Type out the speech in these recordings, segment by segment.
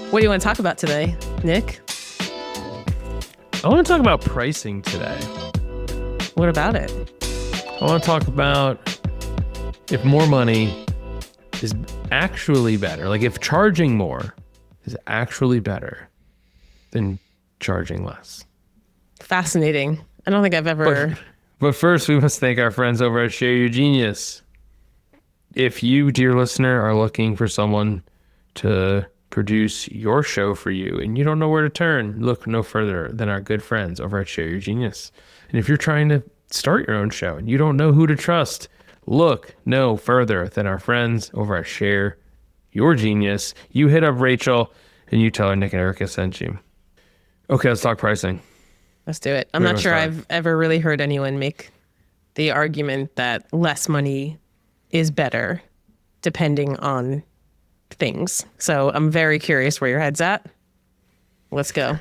What do you want to talk about today, Nick? I want to talk about pricing today. What about it? I want to talk about if more money is actually better. Like if charging more is actually better than charging less. Fascinating. I don't think I've ever... But first, we must thank our friends over at Share Your Genius. If you, dear listener, are looking for someone to produce your show for you and you don't know where to turn, look no further than our good friends over at Share Your Genius. And if you're trying to start your own show and you don't know who to trust, look no further than our friends over at Share Your Genius. You hit up Rachel and you tell her Nick and Erica sent you. Okay, let's talk pricing. Let's do it. I'm not sure I've ever really heard anyone make the argument that less money is better depending on things. So I'm very curious where your head's at. Let's go.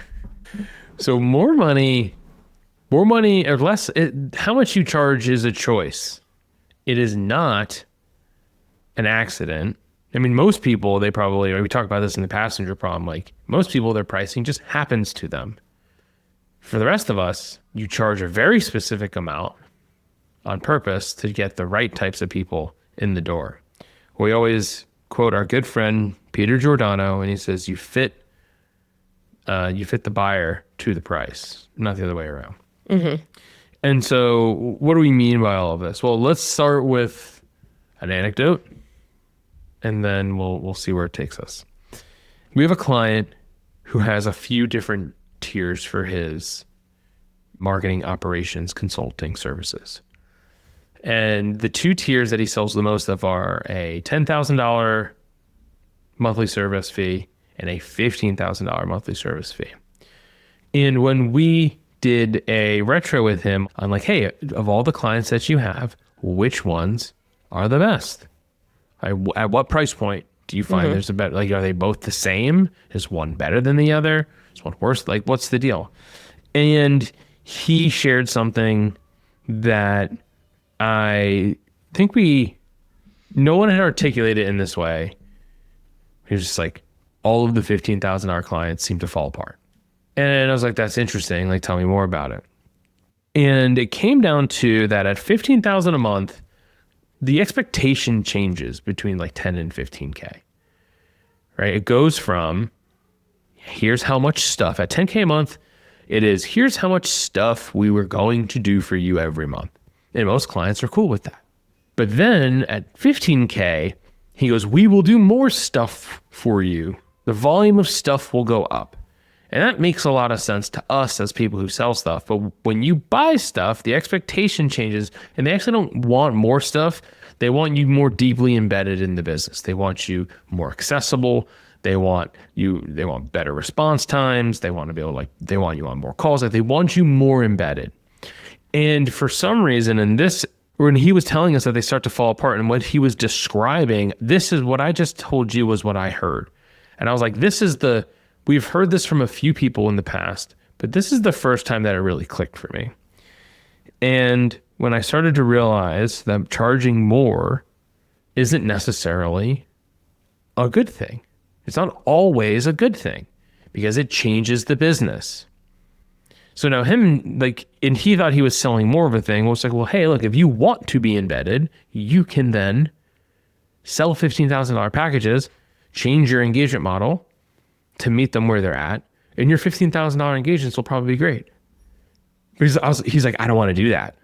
So more money or less, how much you charge is a choice. It is not an accident. I mean, most people, we talk about this in the passenger problem, like most people, their pricing just happens to them. For the rest of us, you charge a very specific amount on purpose to get the right types of people in the door. We always quote our good friend Peter Giordano, and he says, you fit the buyer to the price, not the other way around. Mm-hmm. And so what do we mean by all of this? Well, let's start with an anecdote, and then we'll see where it takes us. We have a client who has a few different tiers for his marketing operations consulting services. And the two tiers that he sells the most of are a $10,000 monthly service fee and a $15,000 monthly service fee. And when we did a retro with him, I'm like, hey, of all the clients that you have, which ones are the best? At what price point do you find there's a better, like, are they both the same? Is one better than the other? Is one worse? Like, what's the deal? And he shared something that I think no one had articulated in this way. He was just like, all of the $15,000 clients seem to fall apart. And I was like, that's interesting. Like, tell me more about it. And it came down to that at $15,000 a month, the expectation changes between like 10 and 15K, right? It goes from, here's how much stuff at 10K a month. It is, here's how much stuff we were going to do for you every month. And most clients are cool with that. But then at 15K, he goes, we will do more stuff for you. The volume of stuff will go up. And that makes a lot of sense to us as people who sell stuff. But when you buy stuff, the expectation changes, and they actually don't want more stuff. They want you more deeply embedded in the business. They want you more accessible. They want better response times. They want you on more calls. Like, they want you more embedded. And for some reason, when he was telling us that they start to fall apart and what he was describing, this is what I just told you was what I heard. And I was like, we've heard this from a few people in the past, but this is the first time that it really clicked for me. And when I started to realize that charging more isn't necessarily a good thing. It's not always a good thing because it changes the business. So now and he thought he was selling more of a thing. Well, it's like, well, hey, look, if you want to be embedded, you can then sell $15,000 packages, change your engagement model to meet them where they're at, and your $15,000 engagements will probably be great. But he's like, I don't want to do that.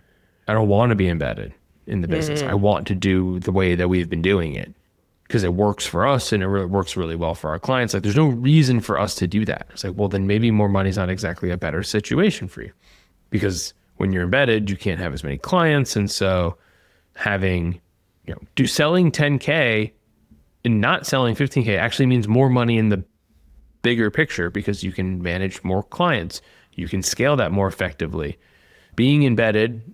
I don't want to be embedded in the business. I want to do the way that we've been doing it because it works for us and it really works really well for our clients. Like, there's no reason for us to do that. It's like, well, then maybe more money is not exactly a better situation for you, because when you're embedded, you can't have as many clients. And so selling 10K and not selling 15K actually means more money in the bigger picture because you can manage more clients. You can scale that more effectively. Being embedded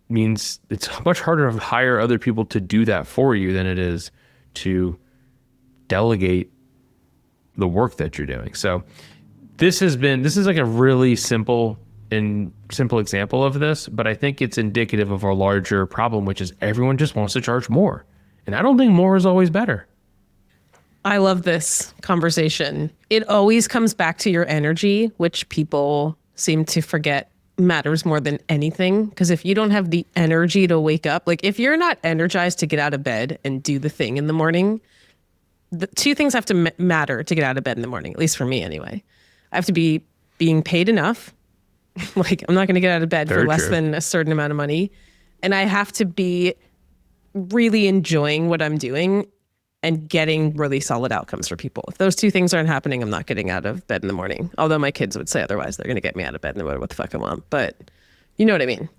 means it's much harder to hire other people to do that for you than it is to delegate the work that you're doing. So this is like a really simple example of this, but I think it's indicative of our larger problem, which is everyone just wants to charge more. And I don't think more is always better. I love this conversation. It always comes back to your energy, which people seem to forget matters more than anything. Because if you don't have the energy to wake up, like if you're not energized to get out of bed and do the thing in the morning, the two things have to matter to get out of bed in the morning, at least for me anyway. I have to be being paid enough. Like I'm not going to get out of bed for less than a certain amount of money. And I have to be really enjoying what I'm doing and getting really solid outcomes for people. If those two things aren't happening, I'm not getting out of bed in the morning. Although my kids would say otherwise, they're going to get me out of bed no matter what the fuck I want. But you know what I mean.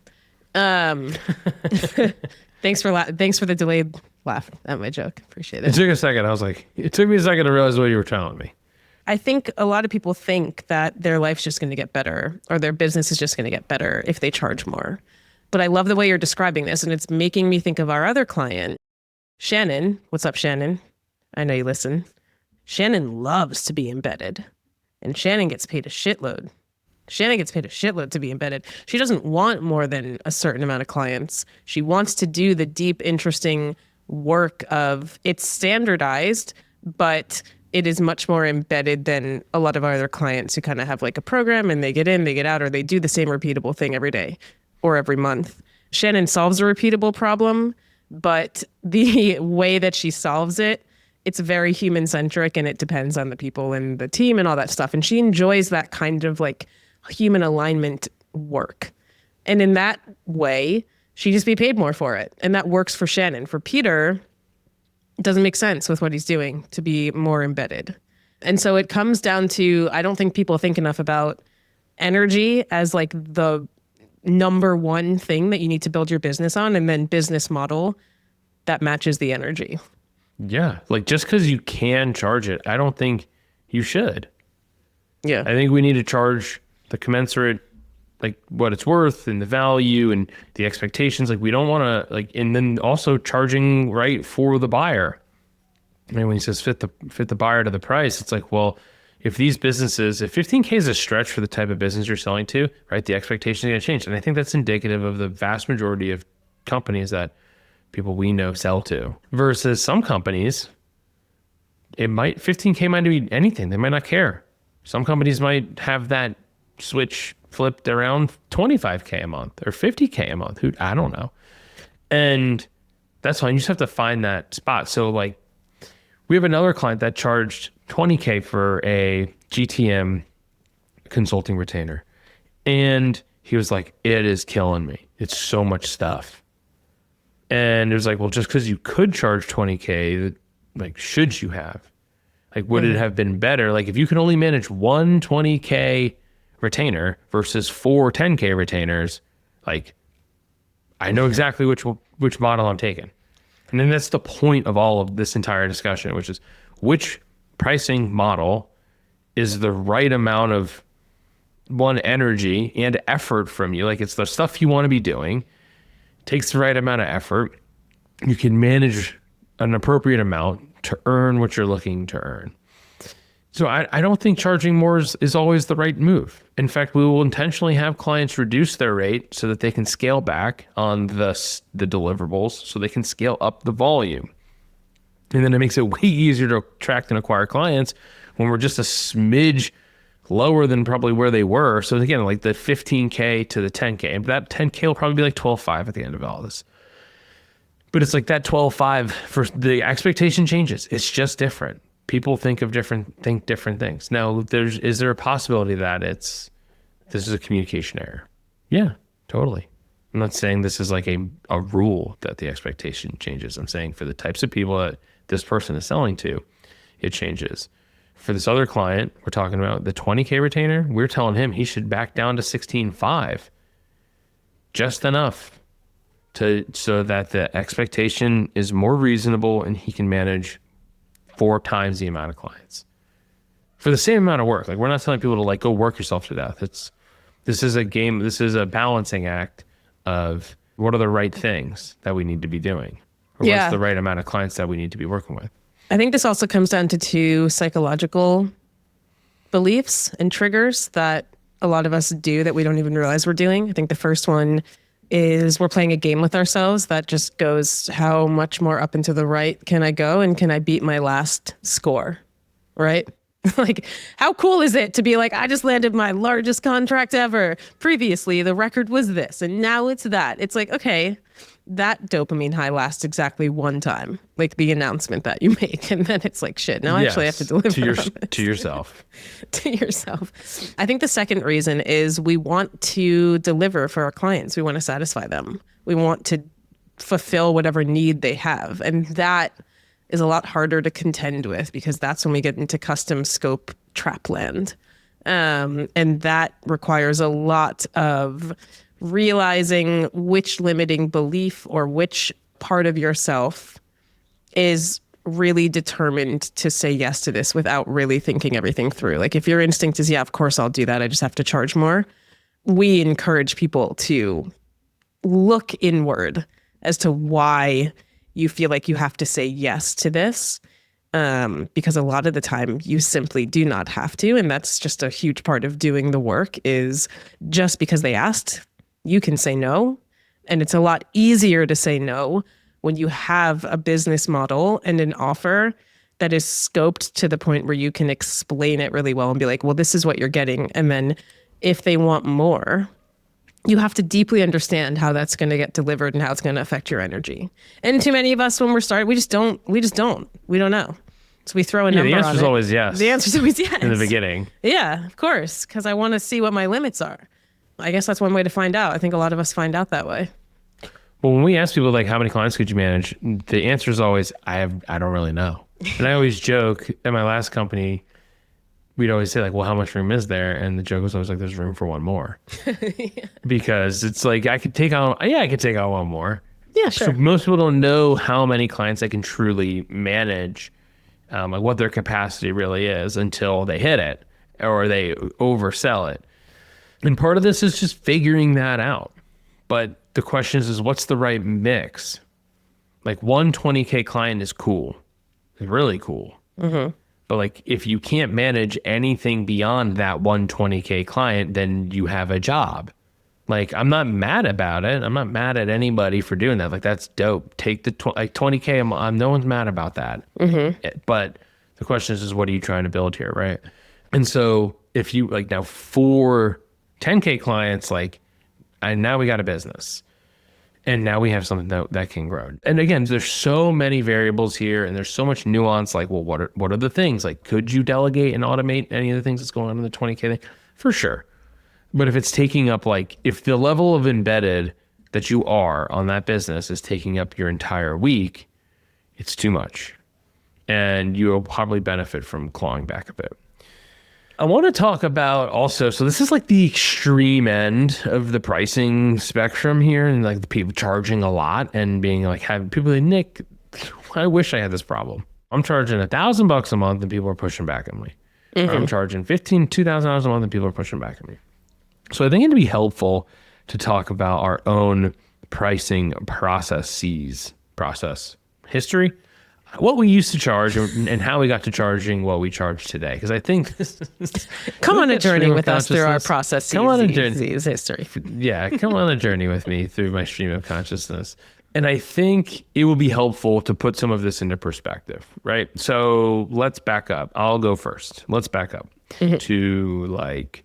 Thanks for the delayed laugh at my joke. Appreciate it. It took a second. I was like, it took me a second to realize what you were telling me. I think a lot of people think that their life's just going to get better or their business is just going to get better if they charge more. But I love the way you're describing this, and it's making me think of our other client, Shannon. What's up, Shannon? I know you listen. Shannon loves to be embedded, and Shannon gets paid a shitload. Shannon gets paid a shitload to be embedded. She doesn't want more than a certain amount of clients. She wants to do the deep, interesting work of it's standardized, but it is much more embedded than a lot of our other clients who kind of have like a program and they get in, they get out, or they do the same repeatable thing every day or every month. Shannon solves a repeatable problem, but the way that she solves it, it's very human-centric and it depends on the people and the team and all that stuff. And she enjoys that kind of like human alignment work. And in that way, she just be paid more for it. And that works for Shannon. For Peter, it doesn't make sense with what he's doing to be more embedded. And so it comes down to, I don't think people think enough about energy as like the number one thing that you need to build your business on, and then business model that matches the energy. Yeah. Like just because you can charge it, I don't think you should. Yeah. I think we need to charge the commensurate, like what it's worth and the value and the expectations. Like we don't want to like, and then also charging right for the buyer. I mean, when he says fit the buyer to the price, it's like, well, if these businesses, if 15K is a stretch for the type of business you're selling to, right, the expectation is going to change. And I think that's indicative of the vast majority of companies that people we know sell to, versus some companies, 15K might be anything. They might not care. Some companies might have that switch flipped around 25K a month or 50K a month. I don't know. And that's fine. You just have to find that spot. So like we have another client that charged 20K for a GTM consulting retainer. And he was like, it is killing me. It's so much stuff. And it was like, well, just because you could charge 20K, like, should you have? Like, would it have been better? Like, if you can only manage one 20K retainer versus 4 10K retainers, like, I know exactly which model I'm taking. And then that's the point of all of this entire discussion, which is which pricing model is the right amount of energy and effort from you. Like, it's the stuff you want to be doing. Takes the right amount of effort. You can manage an appropriate amount to earn what you're looking to earn. So I don't think charging more is always the right move. In fact, we will intentionally have clients reduce their rate so that they can scale back on the deliverables, so they can scale up the volume. And then it makes it way easier to attract and acquire clients when we're just a smidge lower than probably where they were. So again, like the 15K to the 10K, and that 10K will probably be like 12.5 at the end of all this. But it's like that 12.5 for the expectation changes. It's just different. People think different things. Now, is there a possibility that this is a communication error? Yeah, totally. I'm not saying this is like a rule that the expectation changes. I'm saying for the types of people that this person is selling to, it changes. For this other client, we're talking about the 20K retainer. We're telling him he should back down to 16.5, just enough so that the expectation is more reasonable and he can manage 4 times the amount of clients for the same amount of work. Like, we're not telling people to like go work yourself to death. This is a game. This is a balancing act of what are the right things that we need to be doing, or what's the right amount of clients that we need to be working with. I think this also comes down to 2 psychological beliefs and triggers that a lot of us do that we don't even realize we're doing. I think the first one is we're playing a game with ourselves that just goes, how much more up and to the right can I go, and can I beat my last score, right? Like, how cool is it to be like, I just landed my largest contract ever. Previously, the record was this, and now it's that. It's like, okay, that dopamine high lasts exactly one time, like the announcement that you make. And then it's like, shit, now actually I have to deliver to yourself. To yourself. I think the second reason is we want to deliver for our clients. We want to satisfy them. We want to fulfill whatever need they have. And that is a lot harder to contend with, because that's when we get into custom scope trap land. And that requires a lot of realizing which limiting belief or which part of yourself is really determined to say yes to this without really thinking everything through. Like, if your instinct is, yeah, of course I'll do that, I just have to charge more. We encourage people to look inward as to why you feel like you have to say yes to this, because a lot of the time you simply do not have to. And that's just a huge part of doing the work, is just because they asked, you can say no. And it's a lot easier to say no when you have a business model and an offer that is scoped to the point where you can explain it really well and be like, well, this is what you're getting. And then if they want more, you have to deeply understand how that's going to get delivered and how it's going to affect your energy. And too many of us, when we're starting, we don't know. So we throw a number on it. The answer's always yes. The answer's always yes. In the beginning. Yeah, of course, because I want to see what my limits are. I guess that's one way to find out. I think a lot of us find out that way. Well, when we ask people, like, how many clients could you manage? The answer is always, I don't really know. And I always joke, at my last company, we'd always say, like, well, how much room is there? And the joke was always like, there's room for one more. Yeah. Because it's like, I could take on one more. Yeah, sure. So most people don't know how many clients they can truly manage, like what their capacity really is, until they hit it or they oversell it. And part of this is just figuring that out. But the question is what's the right mix? Like, one 20K client is cool. It's really cool. Mm-hmm. But like, if you can't manage anything beyond that 120K client, then you have a job. Like, I'm not mad about it. I'm not mad at anybody for doing that. Like, that's dope. Take the 20K. No one's mad about that. Mm-hmm. But the question is what are you trying to build here, right? And so if you like now 4 10K clients, like, and now we got a business. And now we have something that can grow. And again, there's so many variables here, and there's so much nuance. Like, well, what are the things? Like, could you delegate and automate any of the things that's going on in the 20K thing? For sure. But if it's taking up, like, if the level of embedded that you are on that business is taking up your entire week, it's too much. And you'll probably benefit from clawing back a bit. I want to talk about also, so this is like the extreme end of the pricing spectrum here, and like the people charging a lot and being like, having people like, Nick, I wish I had this problem. I'm charging $1,000 a month and people are pushing back on me. Mm-hmm. Or I'm charging $2,000 a month and people are pushing back on me. So I think it'd be helpful to talk about our own pricing process history, what we used to charge and how we got to charging what we charge today. Because I think come on a journey with us through our processes. Come on a journey history. Yeah, come on a journey with me through my stream of consciousness. And I think it will be helpful to put some of this into perspective, right? So let's back up. I'll go first. Let's back up to like,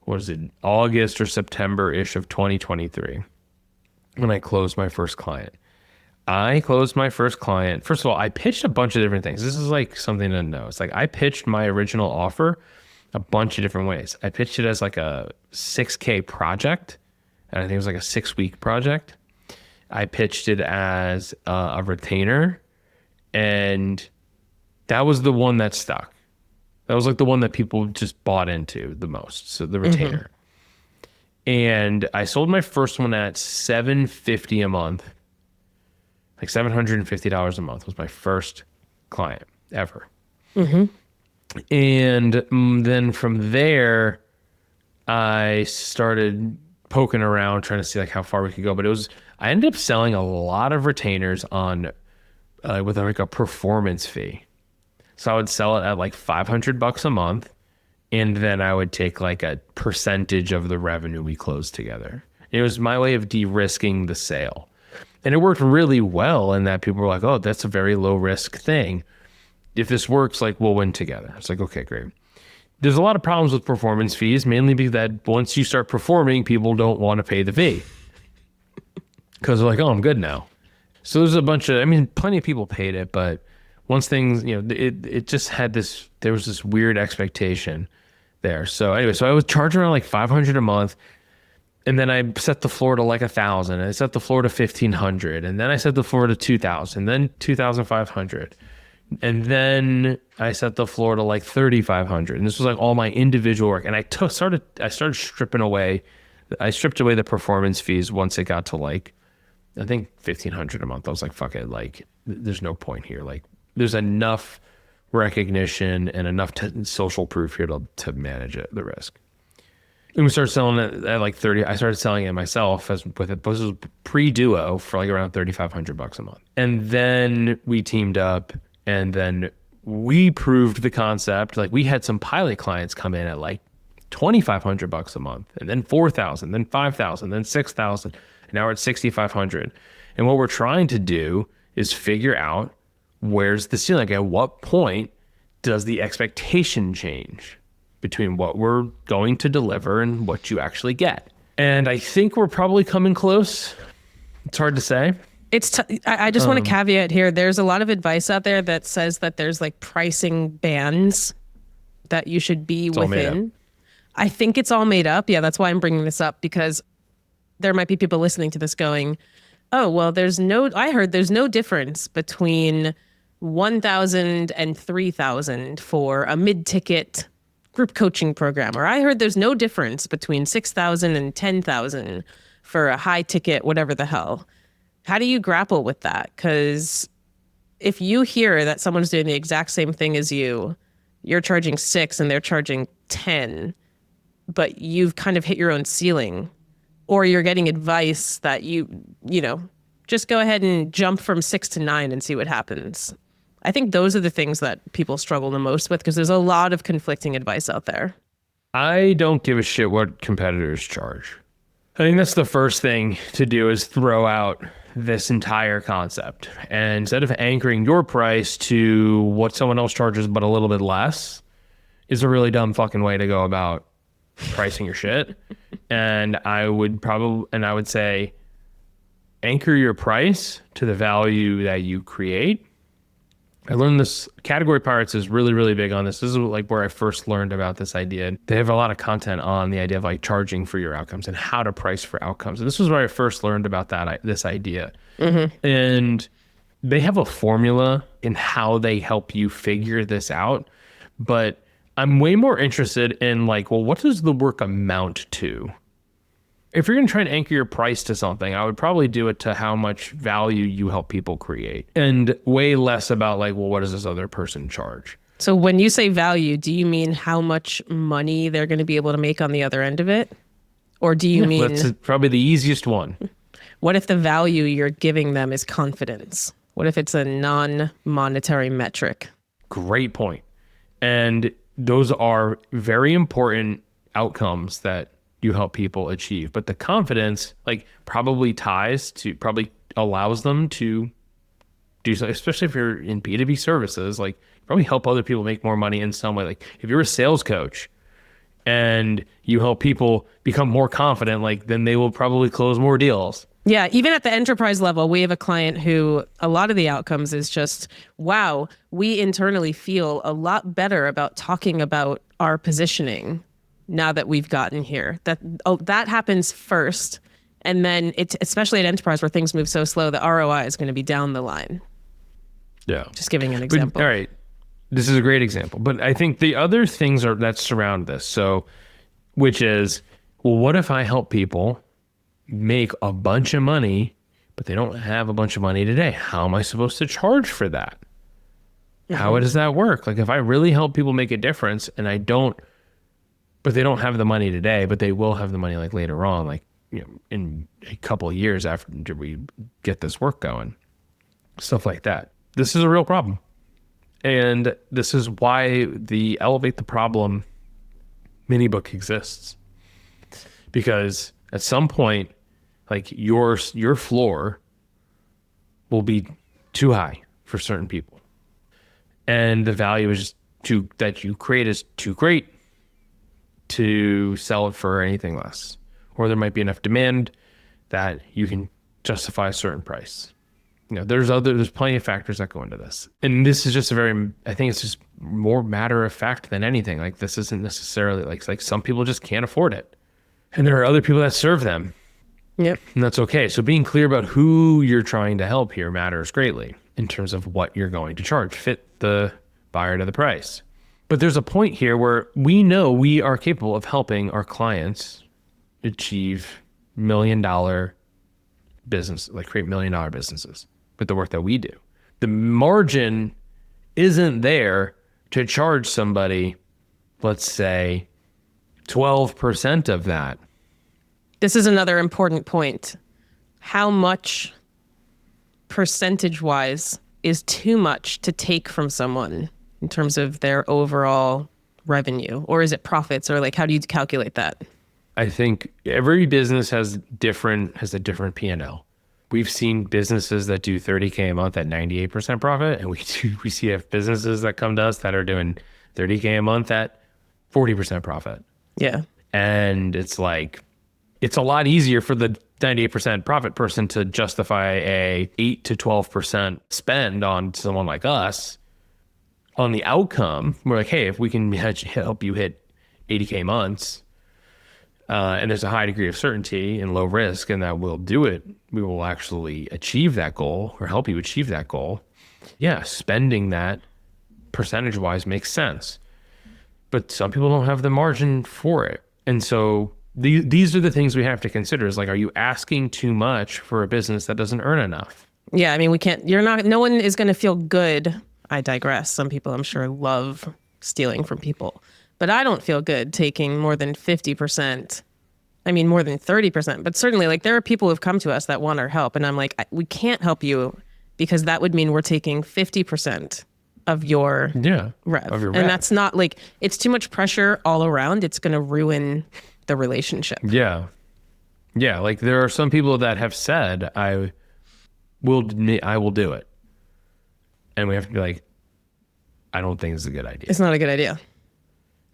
what is it, August or September-ish of 2023 when I closed my first client. First of all, I pitched a bunch of different things. This is like something to know. It's like I pitched my original offer a bunch of different ways. I pitched it as like a 6K project, and I think it was like a 6-week project. I pitched it as a retainer, and that was the one that stuck. That was like the one that people just bought into the most. So the retainer. And I sold my first one at $750 a month. Like $750 a month was my first client ever. And then from there, I started poking around trying to see like how far we could go. But I ended up selling a lot of retainers on with like a performance fee. So I would sell it at like $500 a month, and then I would take like a percentage of the revenue we closed together. And it was my way of de-risking the sale. And it worked really well in that people were like, oh, that's a very low risk thing. If this works, like, we'll win together. It's like, okay, great. There's a lot of problems with performance fees, mainly because that once you start performing, people don't want to pay the fee because they're like, oh, I'm good now. So there's a bunch of, I mean, plenty of people paid it, but once things, you know, it just had this, there was this weird expectation there. So anyway, so I was charging around like $500 a month. And then I set the floor to like 1,000, and I set the floor to 1,500, and then I set the floor to 2,000, then 2,500, and then I set the floor to like 3,500. And this was like all my individual work. And I started stripping away. I stripped away the performance fees once it got to like, I think 1,500 a month. I was like, fuck it, like there's no point here. Like there's enough recognition and enough social proof here to manage it, the risk. And we started selling it at like 30. I started selling it myself with it. This was pre-duo for like around $3,500 a month. And then we teamed up, and then we proved the concept. Like we had some pilot clients come in at like $2,500 a month, and then 4,000, then 5,000, then 6,000, and now we're at 6,500. And what we're trying to do is figure out where's the ceiling. Like at what point does the expectation change between what we're going to deliver and what you actually get? And I think we're probably coming close. It's hard to say. I just want to caveat here. There's a lot of advice out there that says that there's like pricing bands that you should be within. I think it's all made up. Yeah, that's why I'm bringing this up, because there might be people listening to this going, oh, well, I heard there's no difference between 1,000 and 3,000 for a mid-ticket group coaching program, or I heard there's no difference between 6,000 and 10,000 for a high ticket, whatever the hell. How do you grapple with that? Because if you hear that someone's doing the exact same thing as you're charging 6 and they're charging 10, but you've kind of hit your own ceiling, or you're getting advice that you know, just go ahead and jump from 6 to 9 and see what happens. I think those are the things that people struggle the most with, because there's a lot of conflicting advice out there. I don't give a shit what competitors charge. I think that's the first thing to do, is throw out this entire concept. And instead of anchoring your price to what someone else charges but a little bit less, is a really dumb fucking way to go about pricing your shit. And I would say anchor your price to the value that you create. I learned this. Category Pirates is really, really big on this. This is like where I first learned about this idea. They have a lot of content on the idea of like charging for your outcomes and how to price for outcomes. And this was where I first learned about this idea. Mm-hmm. And they have a formula in how they help you figure this out. But I'm way more interested in like, well, what does the work amount to? If you're going to try and anchor your price to something, I would probably do it to how much value you help people create, and way less about like, well, what does this other person charge? So when you say value, do you mean how much money they're going to be able to make on the other end of it? Or do you mean... That's probably the easiest one. What if the value you're giving them is confidence? What if it's a non-monetary metric? Great point. And those are very important outcomes that you help people achieve. But the confidence probably allows them to do so, especially if you're in B2B services, like probably help other people make more money in some way. Like if you're a sales coach and you help people become more confident, like then they will probably close more deals. Yeah, even at the enterprise level, we have a client who a lot of the outcomes is just, wow, we internally feel a lot better about talking about our positioning now that we've gotten here. That happens first. And then it's especially at enterprise where things move so slow, the ROI is going to be down the line. Yeah. Just giving an example. All right. This is a great example. But I think the other things that surround this. So, which is, well, what if I help people make a bunch of money, but they don't have a bunch of money today? How am I supposed to charge for that? Mm-hmm. How does that work? Like if I really help people make a difference and but they don't have the money today, but they will have the money like later on, like, you know, in a couple of years after we get this work going, stuff like that. This is a real problem. And this is why the Elevate the Problem mini book exists. Because at some point Like your floor will be too high for certain people. And the value is just that you create is too great to sell it for anything less. Or there might be enough demand that you can justify a certain price. There's plenty of factors that go into this. And this is just I think it's just more matter of fact than anything. Like this isn't necessarily like some people just can't afford it. And there are other people that serve them. Yep. And that's okay. So being clear about who you're trying to help here matters greatly in terms of what you're going to charge. Fit the buyer to the price. But there's a point here where we know we are capable of helping our clients achieve $1 million business, like create $1 million businesses with the work that we do. The margin isn't there to charge somebody, let's say, 12% of that. This is another important point. How much percentage-wise is too much to take from someone in terms of their overall revenue? Or is it profits? Or like, how do you calculate that? I think every business has a different P&L. We've seen businesses that do $30K a month at 98% profit, and we see businesses that come to us that are doing $30K a month at 40% profit. Yeah. And it's like, it's a lot easier for the 98% profit person to justify a 8 to 12% spend on someone like us. On the outcome, we're like, hey, if we can help you hit 80K months, and there's a high degree of certainty and low risk, and that we'll do it, we will actually achieve that goal or help you achieve that goal. Yeah, spending that percentage-wise makes sense. But some people don't have the margin for it. And so these are the things we have to consider is like, are you asking too much for a business that doesn't earn enough? Yeah, I mean, no one is going to feel good. I digress. Some people, I'm sure, love stealing from people. But I don't feel good taking more than 50%. I mean, more than 30%. But certainly, like, there are people who've come to us that want our help. And I'm like, we can't help you because that would mean we're taking 50% of your rev. And that's not like, it's too much pressure all around. It's going to ruin the relationship. Yeah. Yeah. Like, there are some people that have said, I will do it. And we have to be like, I don't think it's a good idea. It's not a good idea.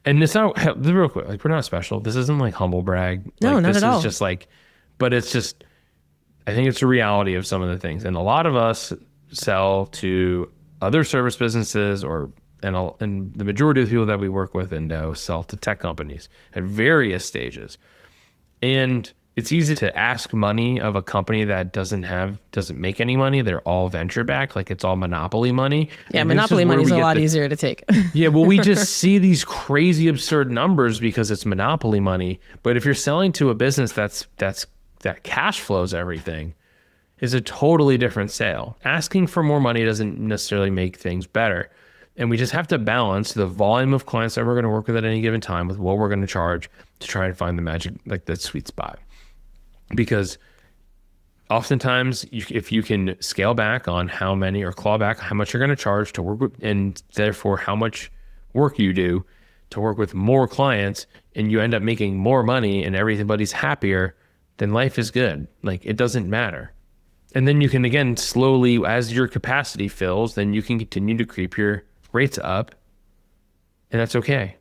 And it's not, real quick, like, we're not special. This isn't like humble brag. No, like, not at all. This is just like, but it's just, I think it's a reality of some of the things. And a lot of us sell to other service businesses and the majority of the people that we work with and know sell to tech companies at various stages. And it's easy to ask money of a company that doesn't make any money. They're all venture backed, like it's all monopoly money. Yeah, monopoly money is a lot easier to take. Yeah, well, we just see these crazy, absurd numbers because it's monopoly money. But if you're selling to a business that cash flows everything, is a totally different sale. Asking for more money doesn't necessarily make things better. And we just have to balance the volume of clients that we're going to work with at any given time with what we're going to charge to try and find the magic, like the sweet spot. Because oftentimes, if you can scale back on how many or claw back how much you're going to charge to work with, and therefore how much work you do to work with more clients, and you end up making more money and everybody's happier, then life is good. Like, it doesn't matter. And then you can, again, slowly, as your capacity fills, then you can continue to creep your rates up, and that's okay.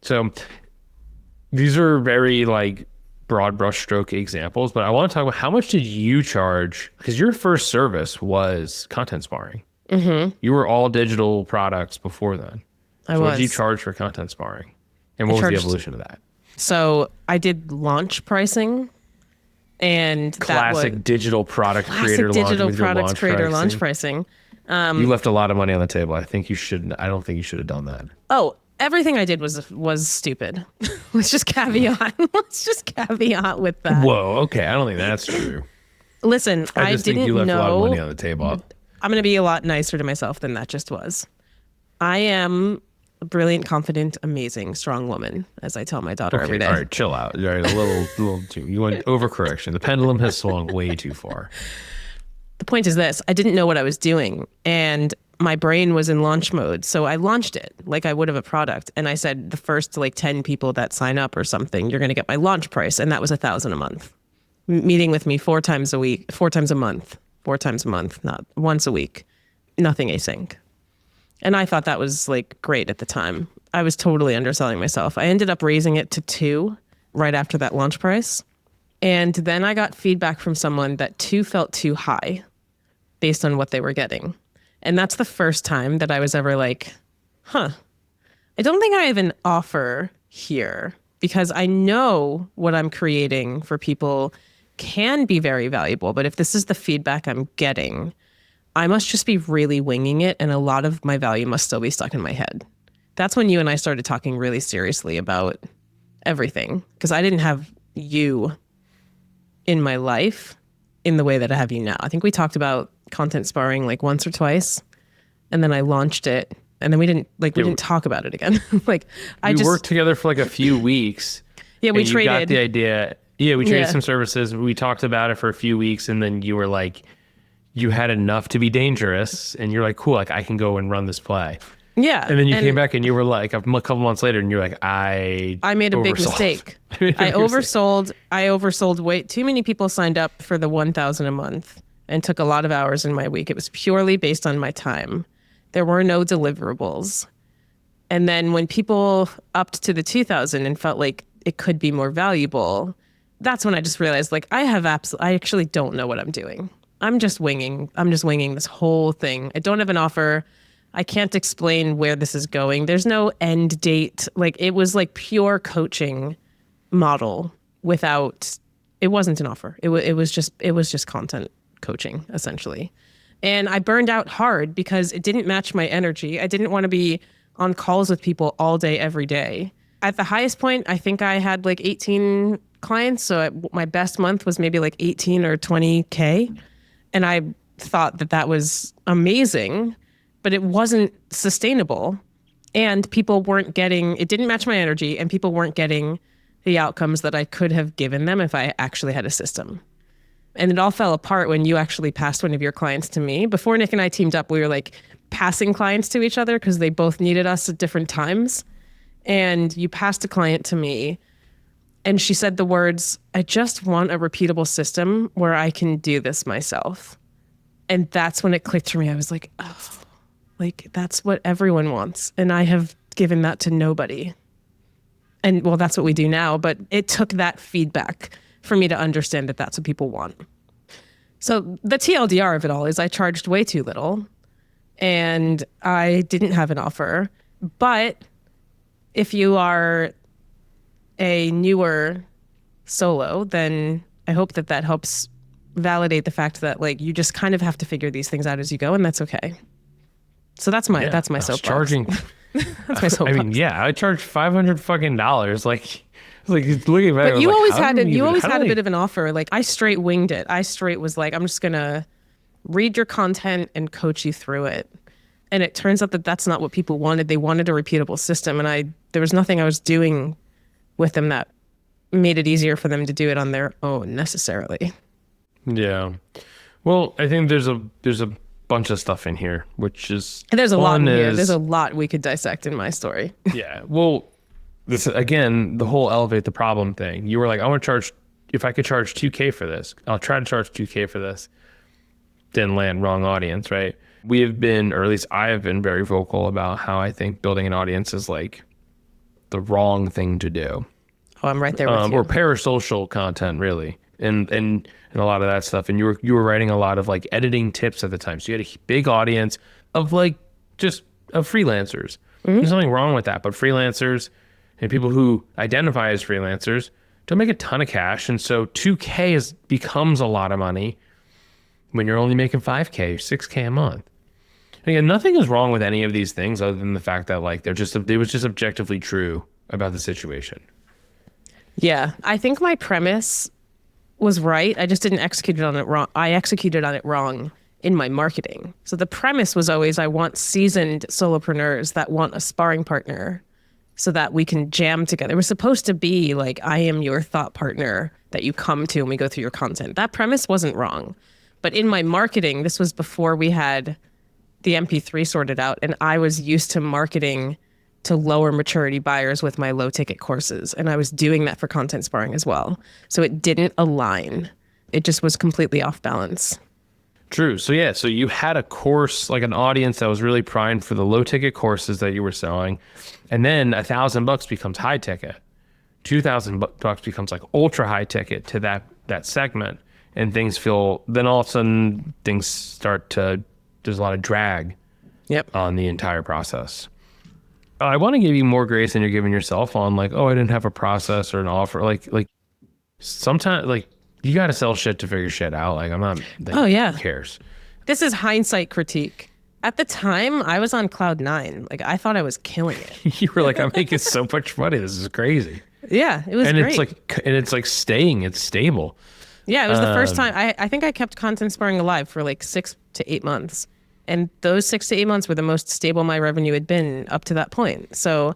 So these are very like broad brushstroke examples, but I want to talk about how much did you charge? Because your first service was content sparring. Mm-hmm. You were all digital products before then. What did you charge for content sparring? And what was the evolution of that? So I did launch pricing, and classic digital product creator launch pricing. You left a lot of money on the table. I don't think you should have done that. Oh, everything I did was stupid. Let's just caveat with that. Whoa, okay. I don't think that's true. Listen, I just think you left a lot of money on the table. I'm going to be a lot nicer to myself than that just was. I am a brilliant, confident, amazing, strong woman, as I tell my daughter every day. All right, chill out. All right, a little too. You went overcorrection. The pendulum has swung way too far. The point is this: I didn't know what I was doing, and my brain was in launch mode. So I launched it like I would have a product. And I said, the first 10 people that sign up or something, you're going to get my launch price. And that was $1,000 a month. meeting with me 4 times a week, 4 times a month, 4 times a month, not once a week, nothing async. And I thought that was like great at the time. I was totally underselling myself. I ended up raising it to 2 right after that launch price. And then I got feedback from someone that 2 felt too high based on what they were getting. And that's the first time that I was ever like, I don't think I have an offer here, because I know what I'm creating for people can be very valuable. But if this is the feedback I'm getting, I must just be really winging it. And a lot of my value must still be stuck in my head. That's when you and I started talking really seriously about everything, because I didn't have you in my life in the way that I have you now. I think we talked about content sparring like once or twice, and then I launched it, and then we didn't talk about it again. Like we worked together for like a few weeks. Yeah, we traded. You got the idea. Yeah, we traded some services. We talked about it for a few weeks, and then you were like, you had enough to be dangerous, and you're like, cool, like I can go and run this play. Yeah. And then you came back and you were like, a couple months later, and you're like, I made a big mistake. I oversold. I oversold way too many people signed up for the 1,000 a month and took a lot of hours in my week. It was purely based on my time. There were no deliverables. And then when people upped to the 2,000 and felt like it could be more valuable, that's when I just realized like I actually don't know what I'm doing. I'm just winging this whole thing. I don't have an offer. I can't explain where this is going. There's no end date. Like it was like pure coaching model without, it wasn't an offer. It was just content coaching essentially. And I burned out hard because it didn't match my energy. I didn't want to be on calls with people all day, every day. At the highest point, I think I had like 18 clients. So my best month was maybe like 18 or 20K. And I thought that was amazing, but it wasn't sustainable. And people weren't getting, it didn't match my energy, and people weren't getting the outcomes that I could have given them if I actually had a system. And it all fell apart when you actually passed one of your clients to me. Before Nick and I teamed up, we were like passing clients to each other because they both needed us at different times. And you passed a client to me, and she said the words, I just want a repeatable system where I can do this myself. And that's when it clicked for me. I was like, oh, like that's what everyone wants. And I have given that to nobody. And well, that's what we do now. But it took that feedback for me to understand that that's what people want. So the TLDR of it all is I charged way too little and I didn't have an offer. But if you are a newer solo, then I hope that helps validate the fact that like you just kind of have to figure these things out as you go, and that's okay. So that's my soapbox. Charging. That's my soapbox. I mean, yeah, I charged $500 fucking dollars. Like looking back, but you always had a bit of an offer. Like I straight winged it. I straight was like, I'm just gonna read your content and coach you through it. And it turns out that that's not what people wanted. They wanted a repeatable system, and there was nothing I was doing with them that made it easier for them to do it on their own necessarily. Yeah. Well, I think there's a bunch of stuff in here, which is there's a lot in here. There's a lot we could dissect in my story. Yeah. Well, this again, the whole elevate the problem thing. You were like, I want to charge, if I could charge 2K for this, I'll try to charge 2K for this. Didn't land, wrong audience, right? We have been, or at least I have been very vocal about how I think building an audience is like the wrong thing to do. Oh, I'm right there with you. Or parasocial content, really. And a lot of that stuff. And you were writing a lot of like editing tips at the time. So you had a big audience of like just of freelancers. Mm-hmm. There's nothing wrong with that, but freelancers and people who identify as freelancers don't make a ton of cash. And so 2K becomes a lot of money when you're only making 5K or 6K a month. And again, nothing is wrong with any of these things other than the fact that like it was just objectively true about the situation. Yeah, I think my premise was right. I just didn't execute on it wrong. I executed on it wrong in my marketing. So the premise was always I want seasoned solopreneurs that want a sparring partner so that we can jam together. It was supposed to be like I am your thought partner that you come to and we go through your content. That premise wasn't wrong. But in my marketing, this was before we had the MP3 sorted out, and I was used to marketing to lower maturity buyers with my low ticket courses. And I was doing that for content sparring as well. So it didn't align. It just was completely off balance. True. So yeah, so you had a course, like an audience that was really primed for the low ticket courses that you were selling. And then $1,000 becomes high ticket. $2,000 becomes like ultra high ticket to that segment. And things feel, then all of a sudden things start to, there's a lot of drag on the entire process. I want to give you more grace than you're giving yourself on like, oh, I didn't have a process or an offer. Like sometimes like you got to sell shit to figure shit out. Like I'm not, like, who cares? This is hindsight critique. At the time I was on cloud 9. Like I thought I was killing it. You were like, I'm making so much money. This is crazy. Yeah, it was great. It's like staying, it's stable. Yeah, it was the first time. I think I kept content sparring alive for like 6 to 8 months. And those 6 to 8 months were the most stable my revenue had been up to that point. So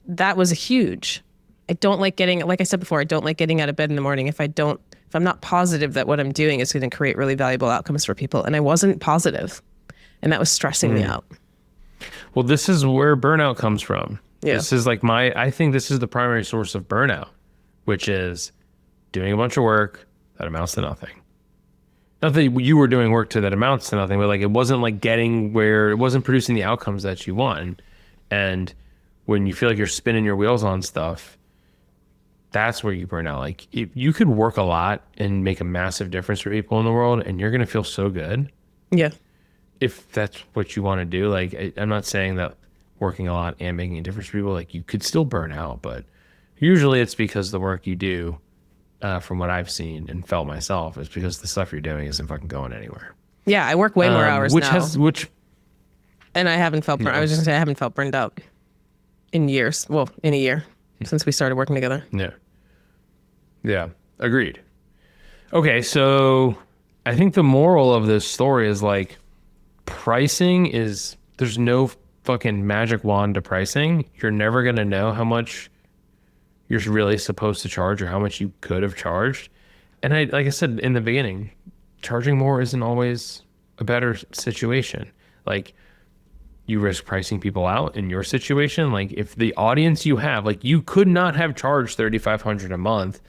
that was huge. I don't like getting, like I said before, I don't like getting out of bed in the morning if I'm not positive that what I'm doing is going to create really valuable outcomes for people. And I wasn't positive. And that was stressing me out. Well, this is where burnout comes from. Yeah. This is like I think this is the primary source of burnout, which is doing a bunch of work that amounts to nothing. Not that you were doing work that amounts to nothing, but like it wasn't like it wasn't producing the outcomes that you want. And when you feel like you're spinning your wheels on stuff, that's where you burn out. Like you could work a lot and make a massive difference for people in the world, and you're going to feel so good. Yeah. If that's what you want to do. Like I'm not saying that working a lot and making a difference for people, like you could still burn out, but usually it's because the work you do, from what I've seen and felt myself, is because the stuff you're doing isn't fucking going anywhere. Yeah, I work way more hours now. And I haven't felt burned. I was just gonna say I haven't felt burned out in years. Well, in a year since we started working together. Yeah. Yeah. Agreed. Okay, so I think the moral of this story is like there's no fucking magic wand to pricing. You're never gonna know how much you're really supposed to charge or how much you could have charged. And like I said in the beginning, charging more isn't always a better situation. Like you risk pricing people out in your situation. Like if the audience you have, like you could not have charged $3,500 a month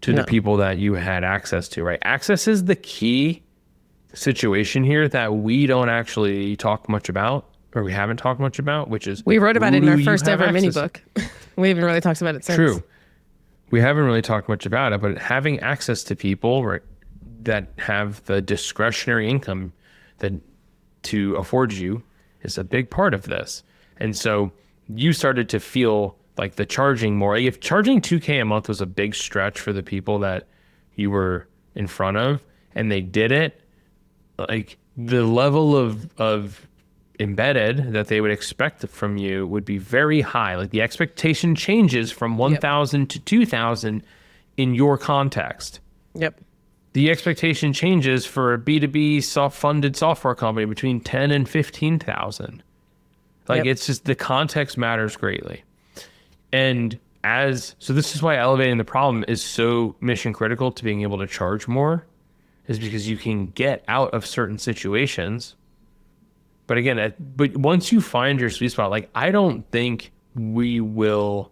to the people that you had access to, right? Access is the key situation here that we don't actually talk much about, or we haven't talked much about, which is we wrote about it in our first ever mini book. We haven't really talked about it since. True. We haven't really talked much about it, but having access to people, right, that have the discretionary income that to afford you is a big part of this. And so you started to feel like the charging more. If charging $2,000 a month was a big stretch for the people that you were in front of and they did it, like the level of embedded that they would expect from you would be very high. Like the expectation changes from 1,000 to 2,000 in your context. Yep. The expectation changes for a B2B funded software company between 10 and 15,000. Like it's just the context matters greatly. And so this is why elevating the problem is so mission critical to being able to charge more, is because you can get out of certain situations. But again, but once you find your sweet spot, like I don't think we will,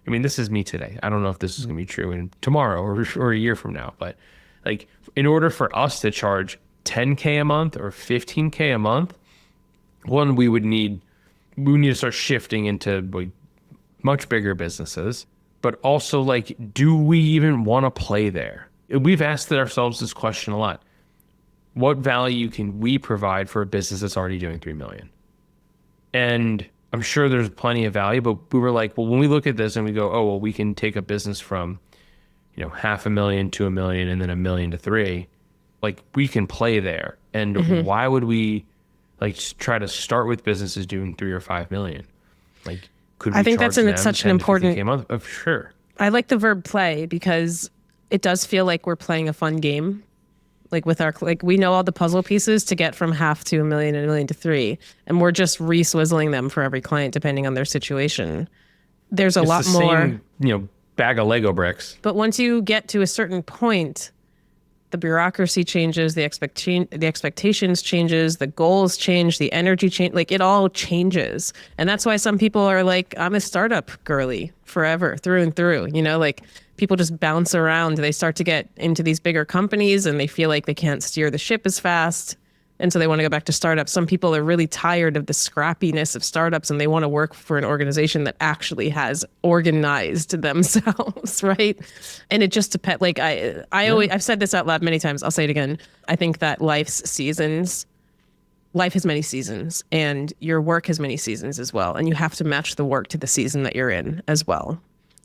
I mean, this is me today. I don't know if this is going to be true tomorrow or a year from now, but like in order for us to charge $10,000 a month or $15,000 a month, one, we would need to start shifting into like much bigger businesses, but also like, do we even want to play there? We've asked ourselves this question a lot. What value can we provide for a business that's already doing 3 million? And I'm sure there's plenty of value, but we were like, well, when we look at this and we go, oh, well, we can take a business from, $500,000 to $1 million and then $1 million to $3 million. Like we can play there. And why would we like try to start with businesses doing 3 or 5 million? Like, could we I think that's such an important, a month? Sure. I like the verb play because it does feel like we're playing a fun game. Like we know all the puzzle pieces to get from half to $1 million and $1 million to 3, and we're just re-swizzling them for every client depending on their situation. There's a lot more, same, bag of Lego bricks. But once you get to a certain point, the bureaucracy changes, the expectations changes, the goals change, the energy change, like it all changes. And that's why some people are like, I'm a startup girly forever, through and through, like people just bounce around. They start to get into these bigger companies and they feel like they can't steer the ship as fast. And so they want to go back to startups. Some people are really tired of the scrappiness of startups and they want to work for an organization that actually has organized themselves, right? And it just depends. Like I've said this out loud many times. I'll say it again. I think that life has many seasons and your work has many seasons as well. And you have to match the work to the season that you're in as well.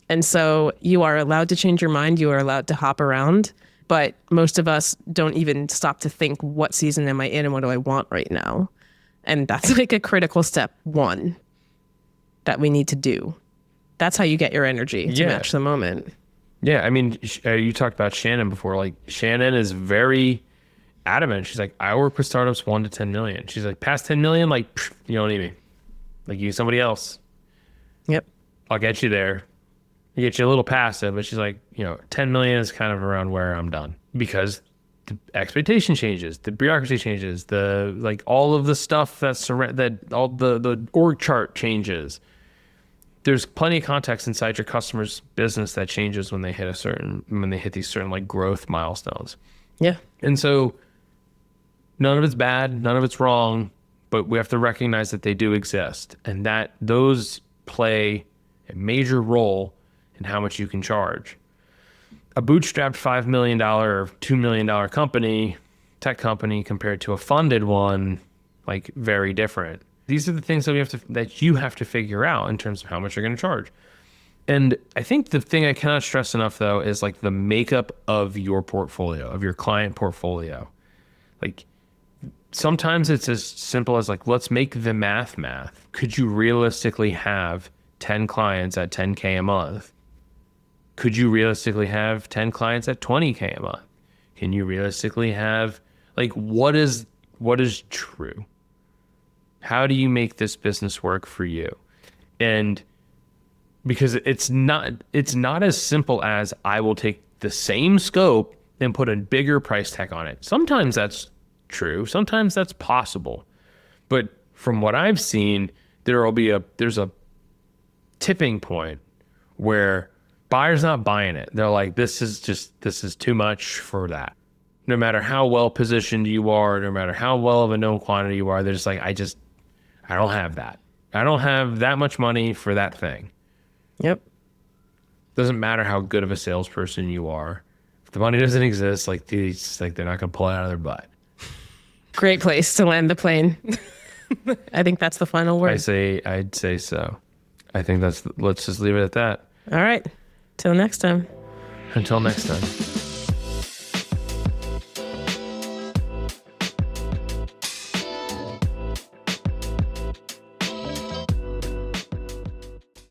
And so you are allowed to change your mind. You are allowed to hop around. But most of us don't even stop to think, what season am I in and what do I want right now? And that's like a critical step one that we need to do. That's how you get your energy to match the moment. Yeah. I mean, you talked about Shannon before. Like Shannon is very adamant. She's like, I work with startups 1 to 10 million. She's like, past 10 million, like, you don't need me. Like, use somebody else. Yep. I'll get you there. You get you a little past it, but she's like, 10 million is kind of around where I'm done, because the expectation changes, the bureaucracy changes, all of the stuff that all the org chart changes. There's plenty of context inside your customer's business that changes when they hit these certain like growth milestones. Yeah. And so none of it's bad, none of it's wrong, but we have to recognize that they do exist and that those play a major role in how much you can charge. A bootstrapped $5 million or $2 million tech company compared to a funded one, like very different. These are the things that you have to figure out in terms of how much you're going to charge. And I think the thing I cannot stress enough though is like the makeup of your portfolio, of your client portfolio. Like sometimes it's as simple as like, let's make the math. Could you realistically have 10 clients at 10K a month? Could you realistically have 10 clients at 20K a month? Can you realistically have, like, what is true? How do you make this business work for you? And because it's not as simple as I will take the same scope and put a bigger price tag on it. Sometimes that's true. Sometimes that's possible. But from what I've seen, there's a tipping point where buyer's not buying it. They're like, this is too much for that. No matter how well positioned you are, no matter how well of a known quantity you are, they're just like, I don't have that. I don't have that much money for that thing. Yep. Doesn't matter how good of a salesperson you are. If the money doesn't exist, like they're not gonna pull it out of their butt. Great place to land the plane. I think that's the final word. I'd say so. I think let's just leave it at that. All right. Till next time. Until next time.